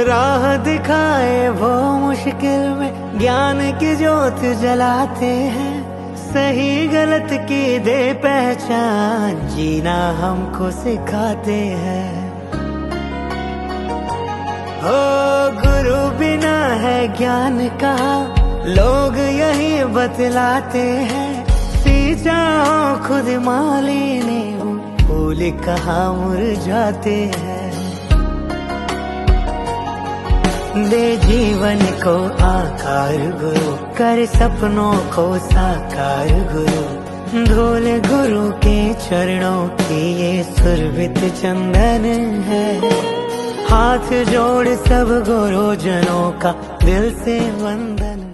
राह दिखाए वो मुश्किल में ज्ञान की ज्योत जलाते हैं, सही गलत की दे पहचान जीना हमको सिखाते हैं। ओ गुरु बिना है ज्ञान का, लोग यही बतलाते हैं, सींचा हो खुद माली ने वो फूल कहाँ मुरझाते हैं। दे जीवन को आकार गुरु, कर सपनों को साकार गुरु, धूल गुरु के चरणों की ये सुरभित चंदन है। हाथ जोड़ सब गुरुजनों का दिल से वंदन।